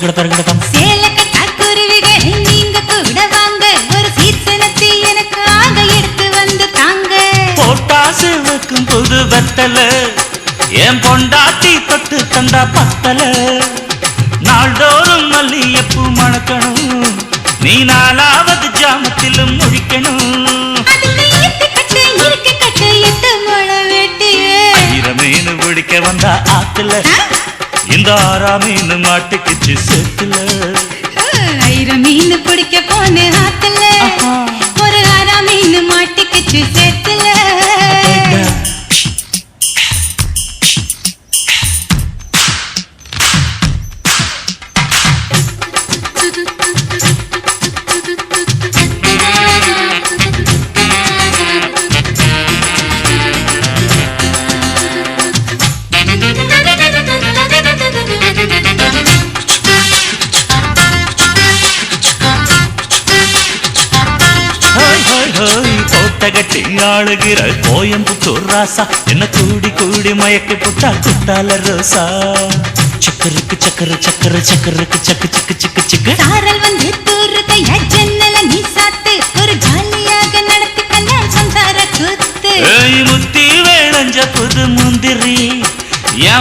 சேல கட்டா குருவிகள் நீங்க கூட வாங்க ஒரு சீசனத்தை எனக்கு ஆக எடுத்து வந்து தாங்க போட்டாசு வைக்கும் புது வெத்தல என் பொண்டாட்டி தொட்டு தந்தா பத்தல நாள்தோறும் மல்லியப்பூ மணக்கணும் நீ நாலாவது ஜாமத்திலும் முடிக்கணும் மீன் பிடிக்க வந்தா ஆத்துல இந்த ஆறா மீன் மாட்டுக்குச்சு சேத்துல ஆயிரம் மீன் பிடிக்க போன ஆத்துல ஒரு ஆறா மீன் மாட்டுக்குச்சு சேத்துல கோட்டகட்டி ஆளுகிற கோயம்புத்தூர் ராசா என்ன கூடி கூடி மயக்கி புட்டா குட்டால ரோசா சக்கருக்கு சக்கர சக்கர சக்கருக்கு சக்கு சக்கு சக்கு சக்கு சாரல் வந்து தூருதையா ஜன்னல நீ சாத்து ஒரு ஜாலியாக நடத்தி கல்யாணம் சம்சார கூத்து முத்தி வேளஞ்ச புது முந்திரி